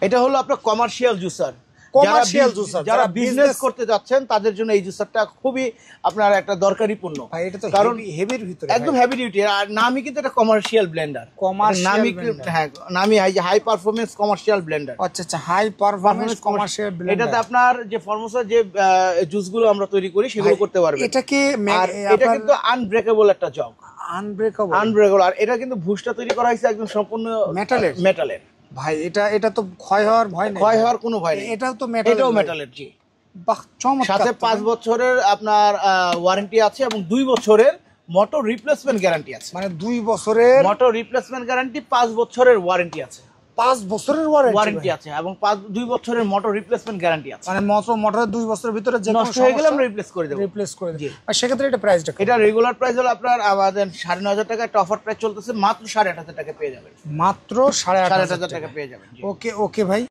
এটা হলো আপনার কমার্শিয়াল জুসার। কমার্শিয়াল জুসার যারা বিজনেস করতে যাচ্ছেন তাদের জন্য এই জুসারটা খুবই আপনার একটা দরকারি পণ্য। ভাই এটা তো কারণ হেভির ভিতরে, একদম হেভি ডিউটি। আর নামই কিন্তু এটা কমার্শিয়াল ব্লেন্ডার। নামই হ্যাঁ, নামই হাই পারফরম্যান্স কমার্শিয়াল ব্লেন্ডার। আচ্ছা আচ্ছা, হাই পারফরম্যান্স কমার্শিয়াল ব্লেন্ডার। এটাতে আপনার যে ফর্মুসা যে জুসগুলো আমরা তৈরি করি সেগুলো করতে পারবেন। এটা কি এটা কিন্তু আনব্রেকেবল একটা জগ, আনব্রেকেবল। আর এটা কিন্তু ভুসটা তৈরি করা হয়েছে একদম সম্পূর্ণ মেটালের। ভাই এটা তো ক্ষয় হওয়ার ভয় নেই, ক্ষয় হওয়ার কোনো ভয় নেই। এটাও তো মেটাল, এটাও মেটালের। জি, বাহ চমৎকার। সাথে 5 বছরের আপনার ওয়ারেন্টি আছে এবং 2 বছরের মোটর রিপ্লেসমেন্ট গ্যারান্টি আছে। মানে 2 বছরের মোটর রিপ্লেসমেন্ট গ্যারান্টি, 5 বছরের ওয়ারেন্টি আছে। 5 বছরের ওয়ারেন্টি আছে এবং 2 বছরের মোটর রিপ্লেসমেন্ট গ্যারান্টি আছে। মানে মোটরের 2 বছরের ভিতরে যে নষ্ট হয়ে গেলে আমরা রিপ্লেস করে দেব। আর সেক্ষেত্রে এটা প্রাইসটা, এটা রেগুলার প্রাইস হলো আপনার আমাদের 9,500 টাকা। একটা অফার প্রাইস চলতেছে, মাত্র 8,500 টাকা পেয়ে যাবেন। মাত্র 8,500 টাকা পেয়ে যাবেন। ওকে ওকে ভাই।